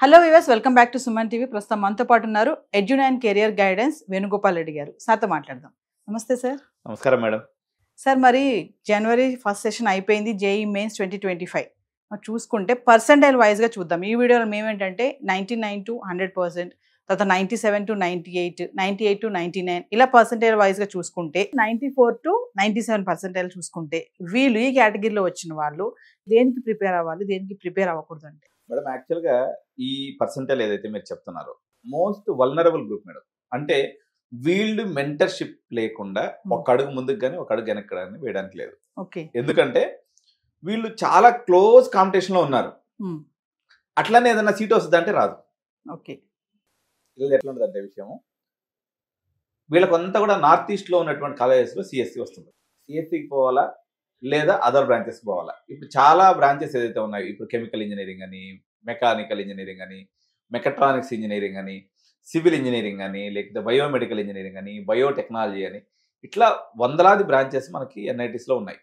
Hello viewers, welcome back to Suman TV. ప్రస్తుతం మనతో పాటు ఉన్నారు ఎడ్యున్ and career guidance Venugopal Reddy గారు. సార్తో మాట్లాడదాం. నమస్తే సార్. నమస్కారం మేడం. సార్, మరి జనవరి ఫస్ట్ సెషన్ అయిపోయింది, జేఈ మెయిన్స్ 2025. చూసుకుంటే పర్సెంటైల్ వైజ్గా చూద్దాం. ఈ వీడియోలో మేమేంటంటే 99 to 100%, తర్వాత 97 to 98, 98 to 99, ఇలా పర్సెంటైల్ వైజ్గా చూసుకుంటే 94 to 97 పర్సెంటైల్ చూసుకుంటే వీళ్ళు ఈ కేటగిరీలో వచ్చిన వాళ్ళు దేనికి ప్రిపేర్ అవ్వాలి, దేనికి ప్రిపేర్ అవ్వకూడదు అంటే? మేడం, యాక్చువల్గా ఈ పర్సెంటైల్ ఏదైతే మీరు చెప్తున్నారో మోస్ట్ వల్నరబుల్ గ్రూప్ మేడం. అంటే వీళ్ళు మెంటర్షిప్ లేకుండా ఒక అడుగు ముందుకు కానీ ఒక అడుగు వెనక్కి కానీ వేయడానికి లేదు. ఓకే. ఎందుకంటే వీళ్ళు చాలా క్లోజ్ కాంపిటీషన్ లో ఉన్నారు. అట్లనే ఏదైనా సీట్ వస్తుంది అంటే రాదు. ఓకే. ఇది ఎట్లా ఉంటుంది అంటే విషయం, వీళ్ళకంతా కూడా నార్త్ ఈస్ట్ లో ఉన్నటువంటి కాలేజెస్ లో సిఎస్సి వస్తుంది. సిఎస్సికి పోవాలా లేదా అదర్ బ్రాంచెస్ పోవాలా. ఇప్పుడు చాలా బ్రాంచెస్ ఏదైతే ఉన్నాయో, ఇప్పుడు కెమికల్ ఇంజనీరింగ్ అని, మెకానికల్ ఇంజనీరింగ్ అని, మెకట్రానిక్స్ ఇంజనీరింగ్ అని, సివిల్ ఇంజనీరింగ్ అని, లేకపోతే బయోమెడికల్ ఇంజనీరింగ్ అని, బయోటెక్నాలజీ అని, ఇట్లా వందలాది బ్రాంచెస్ మనకి ఎన్ఐటీస్ లో ఉన్నాయి.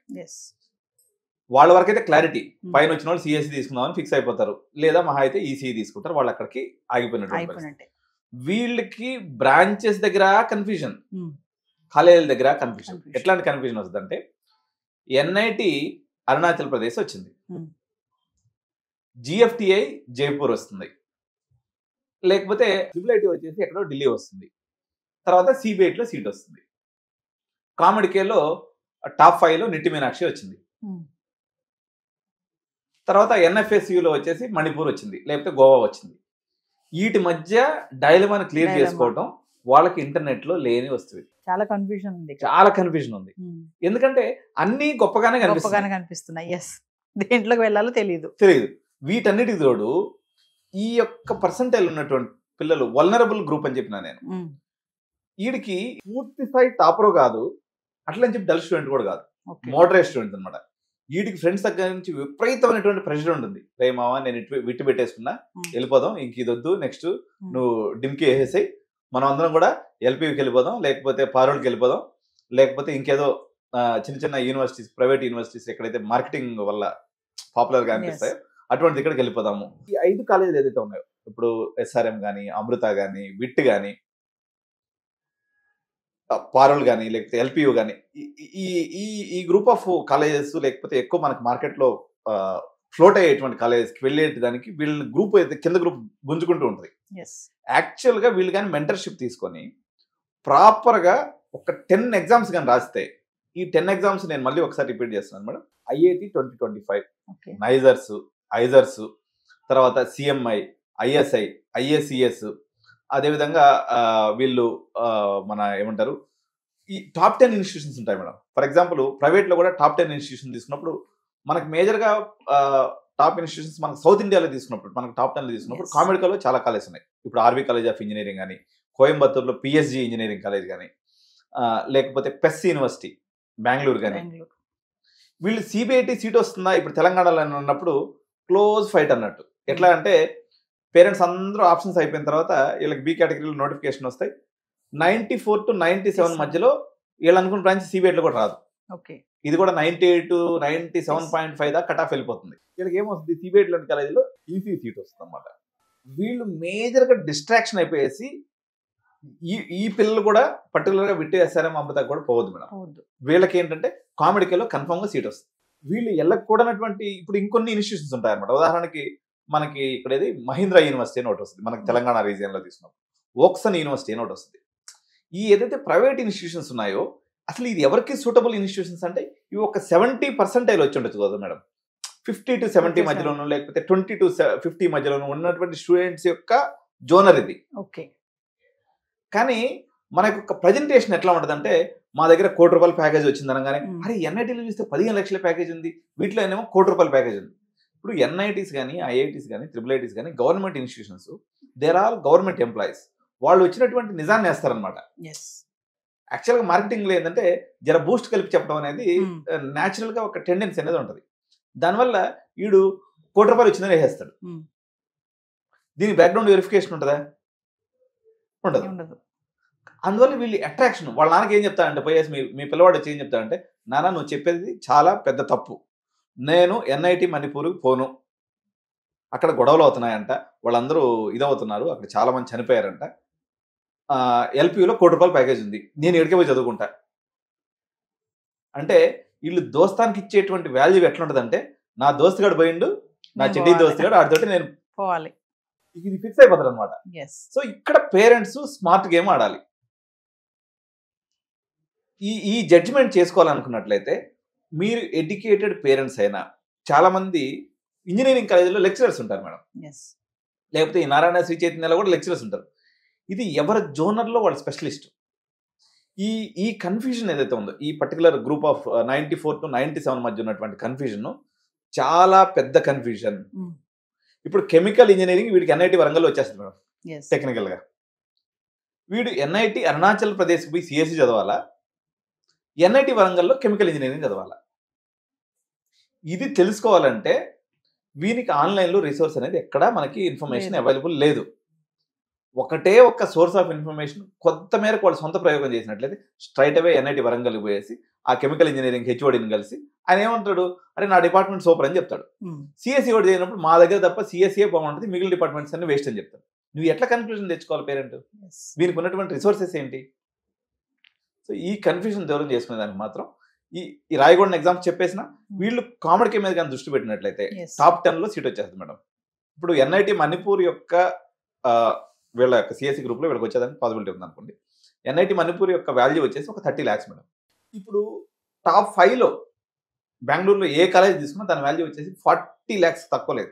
వాళ్ళ వరకు అయితే క్లారిటీ, పైన వచ్చిన వాళ్ళు సిఎస్సి తీసుకుందామని ఫిక్స్ అయిపోతారు, లేదా మహా అయితే ఈసీ తీసుకుంటారు. వాళ్ళు అక్కడికి ఆగిపోయినట్టు. వీళ్ళకి బ్రాంచెస్ దగ్గర కన్ఫ్యూజన్, కాలేజీల దగ్గర కన్ఫ్యూజన్. ఎట్లాంటి కన్ఫ్యూజన్ వస్తుంది అంటే, ఎన్ఐటి అరుణాచల్ ప్రదేశ్ వచ్చింది, జిఎఫ్టిఐ జైపూర్ వస్తుంది, లేకపోతే ట్రిపుల్ ఐటీ వచ్చేసి ఎక్కడో ఢిల్లీ వస్తుంది, తర్వాత సిబిఐటిలో సీట్ వస్తుంది, కామెడికేలో టాప్ 5లో నిట్టి మీనాక్షి వచ్చింది, తర్వాత ఎన్ఎఫ్ఎస్యులో వచ్చేసి మణిపూర్ వచ్చింది, లేకపోతే గోవా వచ్చింది. వీటి మధ్య డైలమాని క్లియర్ చేసుకోవడం వాళ్ళకి ఇంటర్నెట్ లో లేని వస్తుంది. చాలా కన్ఫ్యూజన్ ఉంది. ఎందుకంటే అన్ని గొప్పగానే కనిపిస్తున్నాయి. దేంట్లోకి వెళ్ళాలో తెలియదు. వీటన్నిటికి తోడు ఈ యొక్క పర్సెంటైల్ ఉన్నటువంటి పిల్లలు వల్నరబుల్ గ్రూప్ అని చెప్పినా నేను. వీడికి పూర్తి స్థాయి టాపరో కాదు, అట్లని చెప్పి డల్ స్టూడెంట్ కూడా కాదు, మోడరేట్ స్టూడెంట్ అనమాట. వీటికి ఫ్రెండ్స్ దగ్గర నుంచి విపరీతమైనటువంటి ప్రెషర్ ఉంటుంది. రే మావా, నేను విట్టు పెట్టేసుకున్నా, వెళ్ళిపోదాం, ఇంక ఇది వద్దు, నెక్స్ట్ నువ్వు డిమ్కి వేసేసాయి, మనం అందరం కూడా ఎల్పీకి వెళ్ళిపోదాం, లేకపోతే పారోల్కి వెళ్ళిపోదాం, లేకపోతే ఇంకేదో చిన్న చిన్న యూనివర్సిటీస్, ప్రైవేట్ యూనివర్సిటీస్ ఎక్కడైతే మార్కెటింగ్ వల్ల పాపులర్ గా అనిపిస్తాయో అటువంటి ఇక్కడికి వెళ్ళిపోదాము. ఈ 5 కాలేజీలు ఏదైతే ఉన్నాయో, ఇప్పుడు ఎస్ఆర్ఎం కానీ, అమృత కానీ, విట్ కానీ, పారోల్ కానీ, లేకపోతే ఎల్పియు కానీ, ఈ గ్రూప్ ఆఫ్ కాలేజెస్ లేకపోతే ఎక్కువ మనకి మార్కెట్లో ఫ్లోట్ అయ్యేటువంటి కాలేజెస్కి వెళ్ళేదానికి వీళ్ళ గ్రూప్ అయితే కింద గ్రూప్ గుంజుకుంటూ ఉంటుంది. యాక్చువల్గా వీళ్ళు కానీ మెంటర్షిప్ తీసుకొని ప్రాపర్గా ఒక 10 ఎగ్జామ్స్ కానీ రాస్తే, ఈ 10 ఎగ్జామ్స్ నేను మళ్ళీ ఒకసారి రిపీట్ చేస్తున్నాను మేడం. ఐఐటి 2025, ఐజర్స్, తర్వాత సిఎంఐ, ఐఎస్ఐ, ఐఏసిఎస్, అదేవిధంగా వీళ్ళు మన ఏమంటారు, ఈ టాప్ 10 ఇన్స్టిట్యూషన్స్ ఉంటాయి మేడం. ఫర్ ఎగ్జాంపుల్ ప్రైవేట్లో కూడా టాప్ 10 ఇన్స్టిట్యూషన్ తీసుకున్నప్పుడు మనకు మేజర్గా టాప్ ఇన్స్టిట్యూషన్స్ మనకు సౌత్ ఇండియాలో తీసుకున్నప్పుడు, మనకు టాప్ 10లో తీసుకున్నప్పుడు కామెడికల్లో చాలా కాలేజ్ ఉన్నాయి. ఇప్పుడు ఆర్వి కాలేజ్ ఆఫ్ ఇంజనీరింగ్ కానీ, కోయంబత్తూర్లో పిఎస్జి ఇంజనీరింగ్ కాలేజ్ కానీ, లేకపోతే పెస్ యూనివర్సిటీ బెంగళూరు కానీ. వీళ్ళు సిబిఐటి సీట్ వస్తుందా ఇప్పుడు తెలంగాణలో ఉన్నప్పుడు క్లోజ్ ఫైట్ అన్నట్టు. ఎట్లా అంటే పేరెంట్స్ అందరూ ఆప్షన్స్ అయిపోయిన తర్వాత వీళ్ళకి బి కేటగిరీలో నోటిఫికేషన్ వస్తాయి. 94 to 97 మధ్యలో వీళ్ళు అనుకున్న బ్రాంచ్ సిబిఐట్లో కూడా రాదు. ఇది కూడా 98 to 97.5 దాకా కట్ ఆఫ్ వెళ్ళిపోతుంది. వీళ్ళకి ఏమొస్తుంది, సిబిఐటిలోని కాలేజీలో ఈసీ సీట్ వస్తుంది అనమాట. వీళ్ళు మేజర్గా డిస్ట్రాక్షన్ అయిపోయేసి ఈ పిల్లలు కూడా పర్టికులర్గా విట్టు ఎస్ఆర్ఎం అమృత కూడా పోవద్దు మేడం. వీళ్ళకి ఏంటంటే కామెడికేలో కన్ఫర్మ్గా సీట్ వస్తుంది. వీళ్ళు వెళ్ళకూడనటువంటి ఇప్పుడు ఇంకొన్ని ఇన్స్టిట్యూషన్స్ ఉంటాయన్నమాట. ఉదాహరణకి మనకి ఇక్కడ ఏది మహీంద్రా యూనివర్సిటీ అని ఒకటి వస్తుంది, మనకి తెలంగాణ రీజియన్లో తీసుకున్నాం. ఓక్సన్ యూనివర్సిటీ అని ఒకటి వస్తుంది. ఈ ఏదైతే ప్రైవేట్ ఇన్స్టిట్యూషన్స్ ఉన్నాయో అసలు ఇది ఎవరికి సూటబుల్ ఇన్స్టిట్యూషన్స్ అంటే ఇవి ఒక 70% వచ్చి ఉండొచ్చు కదా మేడం. 50 to 70 మధ్యలోనూ, లేకపోతే 20 to 50 మధ్యలోనూ ఉన్నటువంటి స్టూడెంట్స్ యొక్క జోనర్ ఇది. కానీ మన యొక్క ప్రజెంటేషన్ ఎట్లా ఉంటుందంటే, మా దగ్గర ₹1,00,00,000 ప్యాకేజ్ వచ్చింది అనగానే, అరే ఎన్ఐటీలో చూస్తే 15 లక్షల ప్యాకేజ్ ఉంది, వీటిలో ఏమో ₹1,00,00,000 ప్యాకేజ్ ఉంది. ఇప్పుడు ఎన్ఐటీస్ కానీ, ఐఐటీస్ కానీ, ట్రిపుల్ ఐటీస్ కానీ government institutions, there are government employees. వాళ్ళు వచ్చినటువంటి నిజాన్ని వేస్తారనమాట. యాక్చువల్గా మార్కెటింగ్లో ఏంటంటే జర బూస్ట్ కలిపి చెప్పడం అనేది న్యాచురల్గా ఒక టెండెన్సీ అనేది ఉంటుంది. దానివల్ల వీడు ₹1,00,00,000 వచ్చిందని వేసేస్తాడు. దీని బ్యాక్గ్రౌండ్ వెరిఫికేషన్ ఉంటుందా? ఉండదు. అందువల్ల వీళ్ళు అట్రాక్షన్. వాళ్ళ నాన్నకి ఏం చెప్తాడంటే, పోయేసి మీ పిల్లవాడు వచ్చి ఏం చెప్తాడంటే, నాన్న నువ్వు చెప్పేది చాలా పెద్ద తప్పు, నేను ఎన్ఐటి మణిపూర్కి పోను, అక్కడ గొడవలు అవుతున్నాయంట, వాళ్ళందరూ ఇదవుతున్నారు, అక్కడ చాలా మంది చనిపోయారంట, ఎల్పియూలో ₹1,00,00,000 ప్యాకేజ్ ఉంది, నేను ఎడికే పోయి చదువుకుంటా అంటే వీళ్ళు దోస్తానికి ఇచ్చేటువంటి వాల్యూ ఎట్లుంటదంటే, నా దోస్తుగాడు పోయిండు, నా చెడ్డి దోస్తుగాడు ఆడితోటి నేను పోవాలి, ఇది ఫిక్స్ అయిపోతారు అనమాట. సో ఇక్కడ పేరెంట్స్ స్మార్ట్ గేమ్ ఆడాలి. ఈ జడ్జిమెంట్ చేసుకోవాలనుకున్నట్లయితే మీరు ఎడ్యుకేటెడ్ పేరెంట్స్ అయినా, చాలా మంది ఇంజనీరింగ్ కాలేజీలో లెక్చరర్స్ ఉంటారు మేడం, లేకపోతే ఈ నారాయణ శ్రీ చైతన్యలో కూడా లెక్చరర్స్ ఉంటారు. ఇది ఎవరి జోనర్లో వాళ్ళ స్పెషలిస్ట్. ఈ కన్ఫ్యూజన్ ఏదైతే ఉందో, ఈ పర్టికులర్ గ్రూప్ ఆఫ్ 94 to 97 మధ్య ఉన్నటువంటి కన్ఫ్యూజన్ చాలా పెద్ద కన్ఫ్యూజన్. ఇప్పుడు కెమికల్ ఇంజనీరింగ్ వీడికి ఎన్ఐటి వరంగల్ వచ్చేస్తుంది మేడం టెక్నికల్ గా. వీడు ఎన్ఐటి అరుణాచల్ ప్రదేశ్ పోయి సిఎస్సి చదవాలా, ఎన్ఐటి వరంగల్లో కెమికల్ ఇంజనీరింగ్ చదవాలా? ఇది తెలుసుకోవాలంటే వీనికి ఆన్లైన్లో రిసోర్స్ అనేది ఎక్కడా మనకి ఇన్ఫర్మేషన్ అవైలబుల్ లేదు. ఒకటే ఒక్క సోర్స్ ఆఫ్ ఇన్ఫర్మేషన్ కొంత మేరకు వాళ్ళు సొంత ప్రయోగం చేసినట్లయితే స్ట్రైట్ అవే ఎన్ఐటి వరంగల్ పోయేసి ఆ కెమికల్ ఇంజనీరింగ్ హెచ్ఓడిని కలిసి ఆయన ఏమంటాడు, అరే నా డిపార్ట్మెంట్ సూపర్ అని చెప్తాడు. సిఎస్సి ఓడి చేయనప్పుడు మా దగ్గర తప్ప సిఎస్సిఏ బాగుంటుంది, మిగిలిన డిపార్ట్మెంట్స్ అన్ని వేస్ట్ అని చెప్తాడు. నువ్వు ఎట్లా కన్క్లూజన్ తెచ్చుకోవాలి పేరెంట్? వీరికి ఉన్నటువంటి రిసోర్సెస్ ఏంటి? సో ఈ కన్ఫ్యూజన్ దూరం చేసుకునే దానికి మాత్రం ఈ రాయగూడ ఎగ్జామ్స్ చెప్పేసిన వీళ్ళు కామెడీ మీద కానీ దృష్టి పెట్టినట్లయితే టాప్ 10లో సీట్ వచ్చేస్తుంది మేడం. ఇప్పుడు ఎన్ఐటి మణిపూర్ యొక్క వీళ్ళ యొక్క సిఎస్సి గ్రూప్లో వీళ్ళకి వచ్చేదానికి పాసిబిలిటీ ఉంది అనుకోండి. ఎన్ఐటి మణిపూర్ యొక్క వాల్యూ వచ్చేసి ఒక 30 lakhs మేడం. ఇప్పుడు టాప్ 5లో బెంగళూరులో ఏ కాలేజ్ తీసుకున్నా దాని వాల్యూ వచ్చేసి 40 lakhs, తక్కువ లేదు.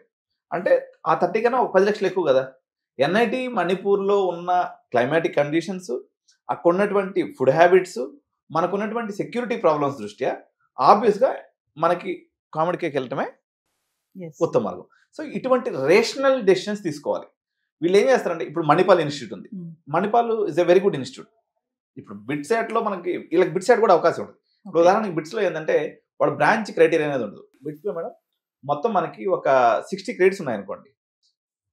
అంటే ఆ 30 కన్నా ఒక 10 లక్షలు ఎక్కువ కదా. ఎన్ఐటి మణిపూర్లో ఉన్న క్లైమాటిక్ కండిషన్స్, అక్కడ ఉన్నటువంటి ఫుడ్ హ్యాబిట్స్, మనకున్నటువంటి సెక్యూరిటీ ప్రాబ్లమ్స్ దృష్ట్యా ఆబ్వియస్గా మనకి కామెడీకి వెళ్ళటమే ఉత్తమ మార్గం. సో ఇటువంటి రేషనల్ డెసిషన్స్ తీసుకోవాలి. వీళ్ళు ఏం చేస్తారంటే, ఇప్పుడు మణిపాల్ ఇన్స్టిట్యూట్ ఉంది, Manipal is a very good institute. ఇప్పుడు బిట్సెట్లో మనకి వీళ్ళకి బిట్సెట్ కూడా అవకాశం ఉంటుంది. ఇప్పుడు ఉదాహరణకి బిట్స్లో ఏంటంటే వాళ్ళ బ్రాంచ్ క్రైటీరియా అనేది ఉండదు. బిట్స్లో మేడం మొత్తం మనకి ఒక 60 credits ఉన్నాయనుకోండి,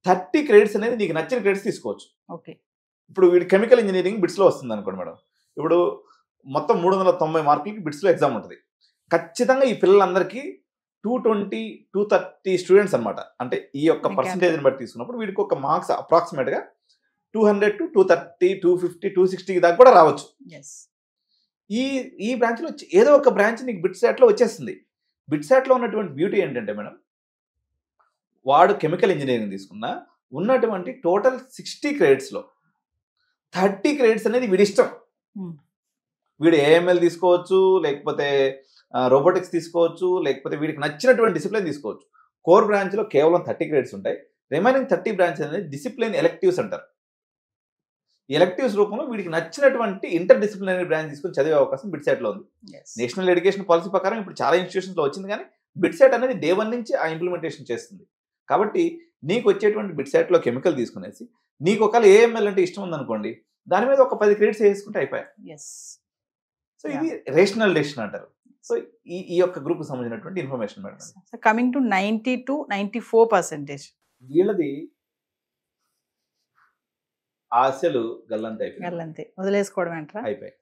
30 credits అనేది నీకు నచ్చిన క్రెడిట్స్ తీసుకోవచ్చు. ఓకే, ఇప్పుడు వీడు కెమికల్ ఇంజనీరింగ్ బిట్స్లో వస్తుంది అనుకోండి మేడం, ఇప్పుడు మొత్తం 390 మార్కులకి బిట్స్లో ఎగ్జామ్ ఉంటుంది. ఖచ్చితంగా ఈ పిల్లలందరికీ 220, 230 స్టూడెంట్స్ అనమాట. అంటే ఈ యొక్క పర్సంటేజ్ని బట్టి తీసుకున్నప్పుడు వీడికి ఒక మార్క్స్ అప్రాక్సిమేట్గా 200 to 230, 250, 260 దాకా కూడా రావచ్చు. ఈ బ్రాంచ్లో ఏదో ఒక బ్రాంచ్ నీకు బిట్సాట్లో వచ్చేస్తుంది. బిట్సాట్లో ఉన్నటువంటి బ్యూటీ ఏంటంటే మేడం, వాడు కెమికల్ ఇంజనీరింగ్ తీసుకున్నా ఉన్నటువంటి టోటల్ 60 creditsలో 30 credits అనేది వీడి ఇష్టం. వీడు ఏఎంఎల్ తీసుకోవచ్చు, లేకపోతే రోబోటిక్స్ తీసుకోవచ్చు, లేకపోతే వీడికి నచ్చినటువంటి డిసిప్లిన్ తీసుకోవచ్చు. కోర్ బ్రాంచ్లో కేవలం 30 credits ఉంటాయి. రిమైనింగ్ 30 బ్రాంచెస్ అనేది డిసిప్లిన్ ఎలెక్టివ్స్ అంటారు. ఎలెక్టివ్స్ రూపంలో వీడికి నచ్చినటువంటి ఇంటర్ డిసిప్లినరీ బ్రాంచ్ తీసుకొని చదివే అవకాశం బిట్సాట్లో ఉంది. నేషనల్ ఎడ్యుకేషన్ పాలసీ ప్రకారం ఇప్పుడు చాలా ఇన్స్టిట్యూషన్స్లో వచ్చింది, కానీ బిట్సాట్ అనేది డే 1 నుంచి ఆ ఇంప్లిమెంటేషన్ చేస్తుంది. కాబట్టి నీకు వచ్చేటువంటి బిట్సాట్లో కెమికల్ తీసుకునేసి నీకు ఒకవేళ ఏఎంఎల్ అంటే ఇష్టం ఉందనుకోండి, దాని మీద ఒక 10 credits వేసుకుంటే అయిపోయాయి. సో ఇది రేషనల్ డెసిషన్ అంటారు. సో ఈ యొక్క గ్రూప్ సంబంధించినటువంటి information madam. Coming to 90 to 94% వీళ్ళది ఆశలు గల్లంతే అయిపోయి వదిలేసుకోవడం అంటారా? అయిపోయి.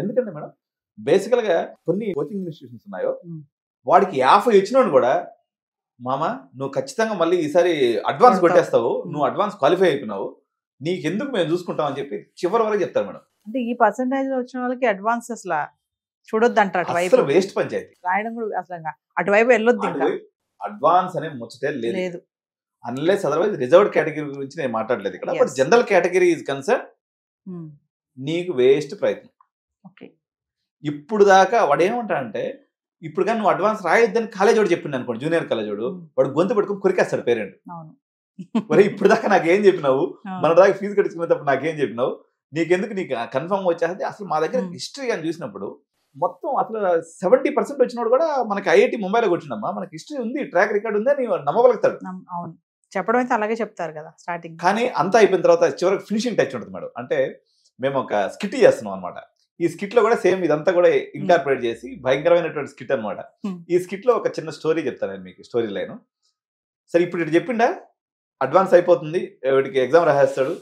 ఎందుకంటే మేడం బేసికల్ గా కొన్ని కోచింగ్ ఇన్స్టిట్యూషన్స్ ఉన్నాయో వాడికి 50 వచ్చినాడు కూడా, మామ నువ్వు ఖచ్చితంగా మళ్ళీ ఈసారి అడ్వాన్స్ కొట్టేస్తావు, నువ్వు అడ్వాన్స్ క్వాలిఫై అయిపోయినావు, నీకెందుకు మేము చూసుకుంటాం అని చెప్పి చివరి వరకు చెప్తారు మేడం. అంటే ఈ పర్సంటేజ్ వచ్చిన వాళ్ళకి అడ్వాన్స్ అసలు చూడొద్దు అంటారు. అటువైపు వేస్ట్ పంచాయతీ రాయడం కూడా అసలు అటువైపు వెళ్ళొద్దు. ఇంకా అడ్వాన్స్ అనే ముచ్చటే లేదు, అన్లెస్ అదర్వైజ్ రిజర్వ్డ్ కేటగిరీ గురించి నేను మాట్లాడలేదు ఇక్కడ. But general category is concern, నీకు వేస్ట్ ప్రయత్నం. ఇప్పుడు దాకా వాడు ఏమంటాడంటే, ఇప్పుడు కానీ నువ్వు అడ్వాన్స్ రాయొద్దని కాలేజ్ వాడు చెప్పిండు అనుకోండి, జూనియర్ కాలేజ్ వాడు గొంతు పెట్టుకుని కొరికేస్తాడు పేరెంట్. మరి ఇప్పుడు దాకా నాకేం చెప్పినావు, మన దాకా ఫీజు కట్టించుకునేటప్పుడు నాకేం చెప్పినావు, నీకెందుకు, నీకు కన్ఫర్మ్ వచ్చేది. అసలు మా దగ్గర హిస్టరీ అని చూసినప్పుడు మొత్తం అసలు 70% వచ్చినోడు కూడా మనకి ఐఐటి ముంబైలో వచ్చిందమ్మా, మనకి హిస్టరీ ఉంది, ట్రాక్ రికార్డ్ ఉంది అని నమ్మగలుగుతాడు. అవును, చెప్పడం అయితే అలాగే చెప్తారు కదా స్టార్టింగ్. కానీ అంతా అయిపోయిన తర్వాత చివరికి ఫినిషింగ్ టచ్ ఉంటుంది మేడం. అంటే మేము ఒక స్కిట్ చేస్తున్నాం అనమాట. ఈ స్కిట్ లో కూడా సేమ్ ఇదంతా కూడా ఇన్కార్పొరేట్ చేసి భయంకరమైనటువంటి స్కిట్ అనమాట. ఈ స్కిట్ లో ఒక చిన్న స్టోరీ చెప్తాను నేను మీకు, స్టోరీ లైన్. సరే ఇప్పుడు ఇటు చెప్పిండా అడ్వాన్స్ అయిపోతుంది, వీడికి ఎగ్జామ్ రాసేస్తాడు.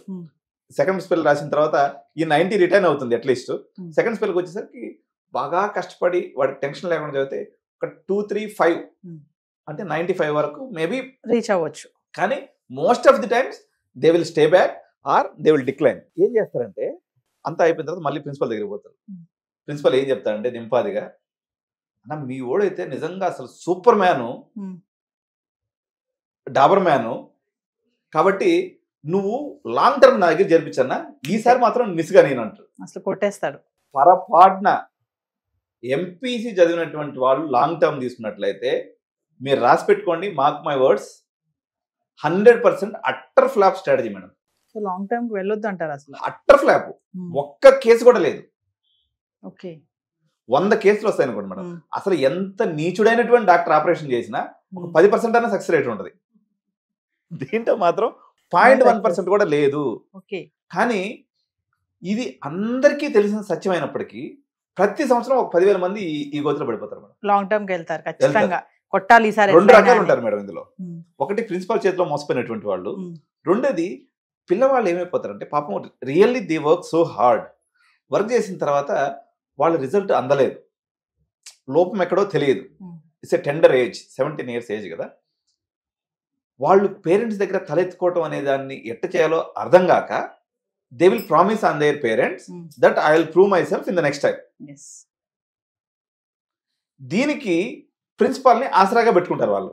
సెకండ్ స్పెల్ రాసిన తర్వాత ఈ 90 రిటర్న్ అవుతుంది అట్లీస్ట్. సెకండ్ స్పెల్కి వచ్చేసరికి బాగా కష్టపడి వాడికి టెన్షన్ లేకుండా చదివితే ఒక 2, 3, 5 అంటే 95 వరకు మేబీ రీచ్ అవ్వచ్చు. కానీ most of the times they will stay back or they will decline. ఏం చేస్తారంటే అంతా అయిపోయిన తర్వాత మళ్ళీ ప్రిన్సిపల్ దగ్గరికి పోతారు. ప్రిన్సిపల్ ఏం చెప్తారంటే నింపాదిగా, అన్న మీ ఓడైతే నిజంగా అసలు సూపర్ మ్యాను, డాబర్ మ్యాను, కాబట్టి నువ్వు లాంగ్ టర్మ్ నా దగ్గర జరిపించన్నా, ఈసారి మాత్రం మిస్గా నేను అంటారు. అసలు కొట్టేస్తాడు. పొరపాటున ఎంపీసీ చదివినటువంటి వాళ్ళు లాంగ్ టర్మ్ తీసుకున్నట్లయితే మీరు రాసి పెట్టుకోండి, mark my words, 100% utter flop strategy madam. So long term కి వెళ్ళొద్దు అంటారు. అసలు అట్టర్ ఫ్లాప్. ఒక్క కేసు కూడా లేదు. ఓకే, 100 కేసులు వస్తాయి అనుకోండి మేడం. అసలు ఎంత నీచుడైనటువంటి డాక్టర్ ఆపరేషన్ చేసినా ఒక 10% అయినా సక్సెస్ రేట్ ఉంటుంది. దీంట్లో మాత్రం 0.1% కూడా లేదు. కానీ ఇది అందరికీ తెలిసిన సత్యమైనప్పటికీ ప్రతి సంవత్సరం ఒక 10,000 మంది ఈ గోతిలో పడిపోతారు మేడం. లాంగ్ టర్మ్ కి వెళ్తారు ఖచ్చితంగా. కొట్టాలి ఈసారి. 2 రకాలు ఉంటారు మేడం ఇందులో. ఒకటి ప్రిన్సిపల్ చేతిలో మోసపోయినటువంటి వాళ్ళు, రెండోది పిల్లవాళ్ళు ఏమైపోతారంటే పాపం really they work so hard, work చేసిన తర్వాత వాళ్ళ రిజల్ట్ అందలేదు, లోపం ఎక్కడో తెలియదు. It's a tender age, 17 years age కదా. వాళ్ళు పేరెంట్స్ దగ్గర తలెత్తుకోవటం అనే దాన్ని ఎట్ట చేయాలో అర్థం కాక they will promise on their parents that I will prove my self in the next time. దీనికి ప్రిన్సిపాల్ని ఆసరాగా పెట్టుకుంటారు వాళ్ళు.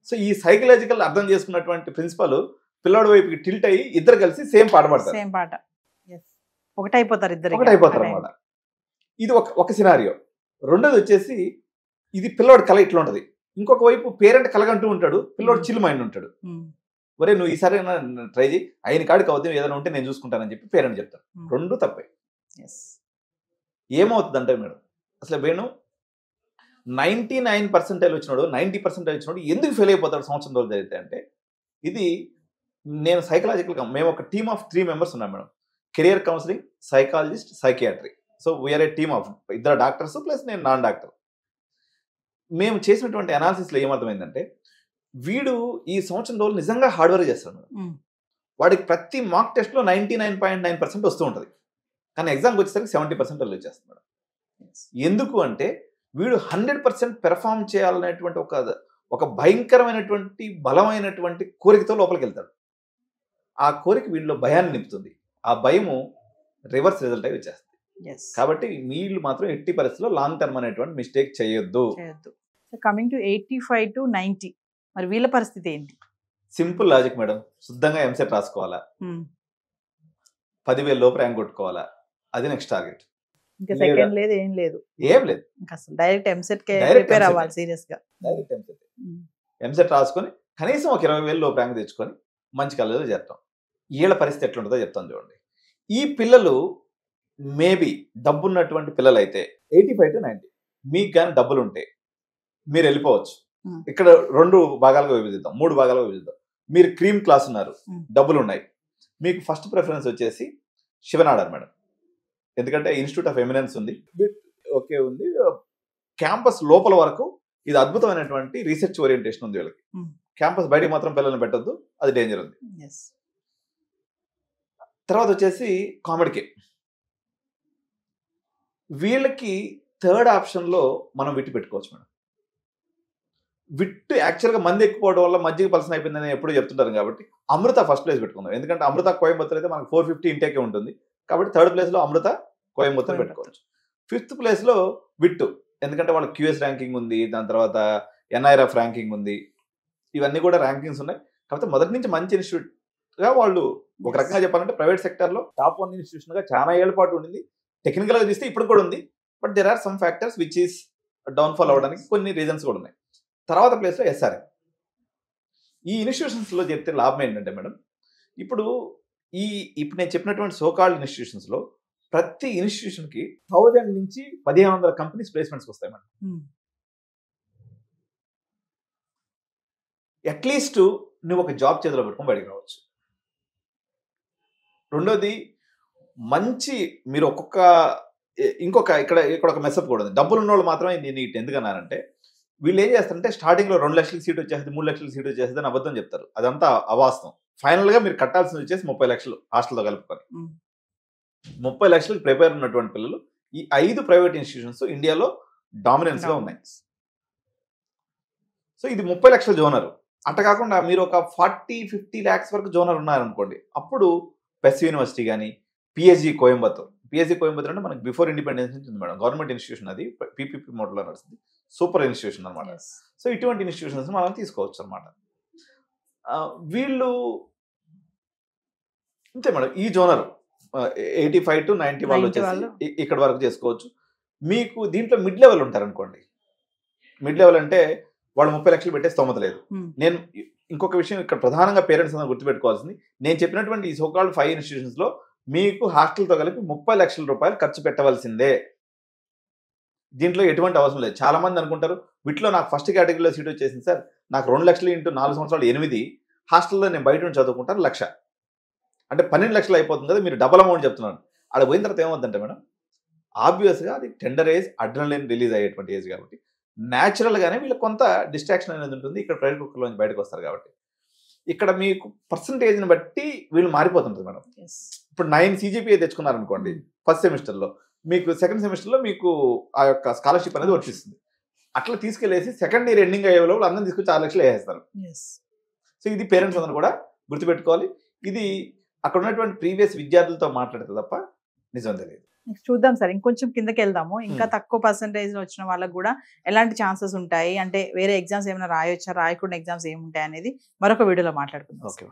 సో ఈ సైకలాజికల్ అర్థం చేసుకున్నటువంటి ప్రిన్సిపల్ పిల్లాడి వైపుకి టిల్ట్ అయ్యి ఇద్దరు కలిసి సేమ్ పాట పాడతారు. సేమ్ పాట ఒకటైపోతారు అన్నమాట. ఇది ఒక సినారియో. రెండోది వచ్చేసి ఇది పిల్లోడి కళ ఇట్లా ఉంటది. ఇంకొక వైపు పేరెంట్ కలగంటూ ఉంటాడు, పిల్లోడు చిల్ మైండ్ ఉంటాడు. ఒరే నువ్వు ఈసారి ట్రై చేయి, అయిన కాడికి అవుతాం, ఏదైనా ఉంటే నేను చూసుకుంటానని చెప్పి పేరెంట్ చెప్తారు. రెండు తప్పే. ఏమవుతుందంటే మేడం అసలు వేణు 99% వచ్చినాడు, 90% వచ్చినాడు ఎందుకు ఫెయిల్ అయిపోతాడు సంవత్సరం రోజులు జరిగితే అంటే, ఇది నేను సైకలాజికల్గా మేము ఒక టీమ్ ఆఫ్ 3 members ఉన్నాం మేడం. Career counselling, psychologist, psychiatry. So we are a team of 2 doctors plus నేను నాన్ డాక్టర్. మేము చేసినటువంటి అనాలిసిస్లో ఏమర్థమైందంటే వీడు ఈ సంవత్సరం రోజులు నిజంగా హార్డ్ వర్క్ చేస్తాడు మేడం. వాడికి ప్రతి మాక్ టెస్ట్లో 99.9% వస్తూ ఉంటుంది, కానీ ఎగ్జామ్కి వచ్చేసరికి 70% వాళ్ళు వచ్చేస్తున్నాడు. ఎందుకు అంటే వీడు 100% పెర్ఫామ్ చేయాలనేటువంటి ఒక భయంకరమైనటువంటి బలమైనటువంటి కోరికతో లోపలికి వెళ్తాడు. ఆ కోరిక వీళ్ళలో భయాన్ని నింపుతుంది. ఆ భయము రివర్స్ రిజల్ట్ అయి వచ్చేస్తుంది. కాబట్టి వీళ్ళు మాత్రం ఎట్టి పరిస్థితుల్లో లాంగ్ టర్మ్ అనేటువంటి మిస్టేక్ చేయొద్దు. కమింగ్ టు 85 to 90, మరి వీళ్ళ పరిస్థితి ఏంటి? Simple logic madam. శుద్ధంగా ఎంసెట్ రాసుకోవాలా, 10,000 లోపు ర్యాంక్ కొట్టుకోవాలా, అది నెక్స్ట్ టార్గెట్. ఇంకా సెకండ్ లేదు, ఏం లేదు. ఇంకా అసలు డైరెక్ట్ ఎంసెట్ కే ప్రిపేర్ అవ్వాలి సీరియస్ గా. డైరెక్ట్ ఎంసెట్ రాసుకొని కనీసం ఒక 20,000 లోపు ర్యాంక్ తెచ్చుకొని మంచి కాలేజీలో చేస్తాం. వీళ్ళ పరిస్థితి ఎట్లుంటుందో చెప్తాను చూడండి. ఈ పిల్లలు మేబీ డబ్బున్నటువంటి పిల్లలు అయితే 85 to 90, మీకు కానీ డబ్బులు ఉంటే మీరు వెళ్ళిపోవచ్చు. ఇక్కడ 2 భాగాలుగా విభజిద్దాం, 3 భాగాలుగా విభజిద్దాం. మీరు క్రీమ్ క్లాస్ ఉన్నారు, డబ్బులు ఉన్నాయి, మీకు ఫస్ట్ ప్రిఫరెన్స్ వచ్చేసి శివనాడారు మేడం. ఎందుకంటే ఇన్స్టిట్యూట్ ఆఫ్ ఎమినెన్స్ ఉంది, ఓకే ఉంది, క్యాంపస్ లోపల వరకు ఇది అద్భుతమైనటువంటి రీసెర్చ్ ఓరియంటేషన్ ఉంది వీళ్ళకి. క్యాంపస్ బయటకు మాత్రం పిల్లల్ని పెట్టద్దు, అది డేంజర్ ఉంది. తర్వాత వచ్చేసి కామెడీకి. వీళ్ళకి థర్డ్ ఆప్షన్లో మనం విట్టు పెట్టుకోవచ్చు మేడం. విట్టు యాక్చువల్గా మంది ఎక్కువడం వల్ల మజ్జిగ పలసన అయిపోయిందని ఎప్పుడు చెప్తుంటారు. కాబట్టి అమృత ఫస్ట్ ప్లేస్ పెట్టుకుందాం. ఎందుకంటే అమృత కోయంబత్తూర్ అయితే మనకు 450 ఇంటేకే ఉంటుంది. కాబట్టి థర్డ్ ప్లేస్లో అమృత కోయంబత్తూర్ పెట్టుకోవచ్చు. 5th ప్లేస్లో విట్టు, ఎందుకంటే వాళ్ళకి క్యూఎస్ ర్యాంకింగ్ ఉంది, దాని తర్వాత ఎన్ఐఆర్ఎఫ్ ర్యాంకింగ్ ఉంది, ఇవన్నీ కూడా ర్యాంకింగ్స్ ఉన్నాయి. కాబట్టి మొదటి నుంచి మంచి ఇన్స్టిట్యూట్గా వాళ్ళు ఒక రకంగా చెప్పాలంటే ప్రైవేట్ సెక్టర్లో టాప్ 1 ఇన్స్టిట్యూషన్గా చాలా ఏళ్ల పాటు ఉండింది. టెక్నికల్గా చూస్తే ఇప్పుడు కూడా ఉంది. But there are some factors which is downfall అవ్వడానికి కొన్ని రీజన్స్ కూడా ఉన్నాయి. తర్వాత ప్లేస్లో ఎస్ఆర్ఎం. ఈ ఇన్స్టిట్యూషన్స్లో చెప్తే లాభం ఏంటంటే మేడం, ఇప్పుడు నేను చెప్పినటువంటి సోకాల్డ్ ఇన్స్టిట్యూషన్స్లో ప్రతి ఇన్స్టిట్యూషన్కి 1000 నుంచి 1500 కంపెనీస్ ప్లేస్మెంట్స్ వస్తాయి మేడం. అట్లీస్ట్ నువ్వు ఒక జాబ్ చేతిలో పెట్టుకొని బయటకు రావచ్చు. రెండోది మంచి మీరు ఇంకొక ఇక్కడ ఒక మెసప్ కూడా ఉంది. డబ్బులు ఉన్న వాళ్ళు మాత్రమే నేను ఎందుకన్నానంటే, వీళ్ళు ఏం చేస్తారంటే స్టార్టింగ్లో 2 లక్షలకి సీట్ వచ్చేస్తుంది, 3 లక్షలకి సీట్ వచ్చేస్తుంది అని అబద్ధం చెప్తారు. అదంతా అవాస్తవం. ఫైనల్గా మీరు కట్టాల్సింది వచ్చేసి 30 లక్షలు హాస్టల్తో కలుపుకొని. 30 లక్షలకి ప్రిపేర్ ఉన్నటువంటి పిల్లలు ఈ 5 ప్రైవేట్ ఇన్స్టిట్యూషన్స్ ఇండియాలో డామినెన్స్గా ఉన్నాయి. సో ఇది 30 లక్షల జోనరు. అట్ట కాకుండా మీరు ఒక 40-50 lakhs వరకు జోనర్ ఉన్నారనుకోండి, అప్పుడు పెస్ యూనివర్సిటీ కానీ, పిహెచ్డి కోయంబత్తూర్ అంటే మనకి బిఫోర్ ఇండిపెండెన్స్ నుంచి ఉంది మేడం, గవర్నమెంట్ ఇన్స్టిట్యూషన్, అది పీపీపీ మోడల్లో నడుస్తుంది, సూపర్ ఇన్స్టిట్యూషన్ అనమాట. సో ఇటువంటి ఇన్స్టిట్యూషన్స్ మనం తీసుకోవచ్చు అనమాట. వీళ్ళు అంతే మేడం, ఈ జోనర్ 85 to 90 వాళ్ళు వచ్చేసి ఇక్కడ వరకు చేసుకోవచ్చు. మీకు దీంట్లో మిడ్ లెవెల్ ఉంటారనుకోండి, మిడ్ లెవెల్ అంటే వాళ్ళు 30 లక్షలు పెట్టే స్తోమత లేదు. నేను ఇంకొక విషయం ఇక్కడ ప్రధానంగా పేరెంట్స్ అందరూ గుర్తుపెట్టుకోవాల్సింది, నేను చెప్పినటువంటి ఈ సోకాల్డ్ 5 ఇన్స్టిట్యూషన్స్ లో మీకు హాస్టల్తో కలిపి 30 లక్షల రూపాయలు ఖర్చు పెట్టవలసిందే. దీంట్లో ఎటువంటి అవసరం లేదు. చాలా మంది అనుకుంటారు, వీటిలో నాకు ఫస్ట్ కేటగిరీలో సీట్ వచ్చేసింది సార్, నాకు 2 లక్షలు ఇంటూ 4 సంవత్సరాలు 8, హాస్టల్లో నేను బయట నుంచి చదువుకుంటాను 1 లక్ష, అంటే 12 లక్షలు అయిపోతుంది కదా, మీరు డబల్ అమౌంట్ చెప్తున్నాను. అక్కడ పోయిన తర్వాత ఏమవుతుందంటే మేడం, ఆబ్వియస్గా అది టెండర్ ఏజ్, అడ్రినలిన్ రిలీజ్ అయ్యేటువంటి ఏజ్ కాబట్టి న్యాచురల్గానే వీళ్ళకి కొంత డిస్ట్రాక్షన్ అనేది ఉంటుంది. ఇక్కడ ప్రైవేట్ కుక్కర్లో నుంచి బయటకు వస్తారు కాబట్టి ఇక్కడ మీకు పర్సంటేజ్ని బట్టి వీళ్ళు మారిపోతుంటుంది మేడం. ఇప్పుడు 9 CGPA తెచ్చుకున్నారనుకోండి ఫస్ట్ సెమిస్టర్లో, మీకు సెకండ్ సెమిస్టర్లో మీకు ఆ యొక్క స్కాలర్షిప్ అనేది వచ్చేస్తుంది. అట్లా తీసుకెళ్లేసి సెకండ్ ఇయర్ ఎండింగ్ అయ్యే లోపల అందరం తీసుకొచ్చి 6 లక్షలు వేసేస్తారు. సో ఇది పేరెంట్స్ అందరూ కూడా గుర్తుపెట్టుకోవాలి. ఇది అక్కడ ఉన్నటువంటి ప్రీవియస్ విద్యార్థులతో మాట్లాడితే తప్ప నిజం తెలియదు. చూద్దాం సార్, ఇంకొంచెం కిందకి వెళ్దాము. ఇంకా తక్కువ పర్సంటేజ్ వచ్చిన వాళ్ళకి కూడా ఎలాంటి ఛాన్సెస్ ఉంటాయి, అంటే వేరే ఎగ్జామ్స్ ఏమైనా రాయొచ్చా, రాయకుండా ఎగ్జామ్స్ ఏముంటాయి అనేది మరొక వీడియోలో మాట్లాడుకుందాం. ఓకే.